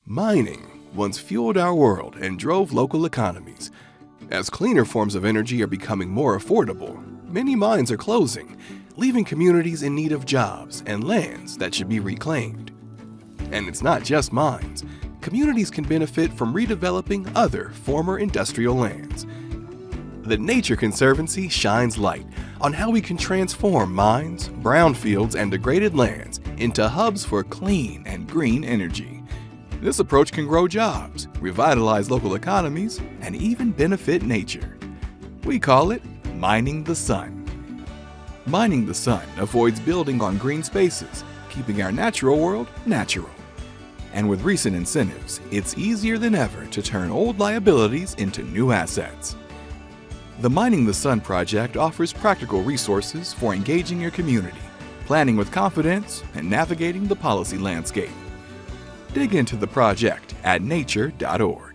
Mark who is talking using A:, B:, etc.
A: Mining once fueled our world and drove local economies. As cleaner forms of energy are becoming more affordable, many mines are closing, leaving communities in need of jobs and lands that should be reclaimed. And it's not just mines. Communities can benefit from redeveloping other former industrial lands. The Nature Conservancy shines light on how we can transform mines, brownfields, and degraded lands into hubs for clean and green energy. This approach can grow jobs, revitalize local economies, and even benefit nature. We call it mining the sun. Mining the sun avoids building on green spaces, keeping our natural world natural. And with recent incentives, it's easier than ever to turn old liabilities into new assets. The Mining the Sun project offers practical resources for engaging your community, planning with confidence, and navigating the policy landscape. Dig into the project at nature.org.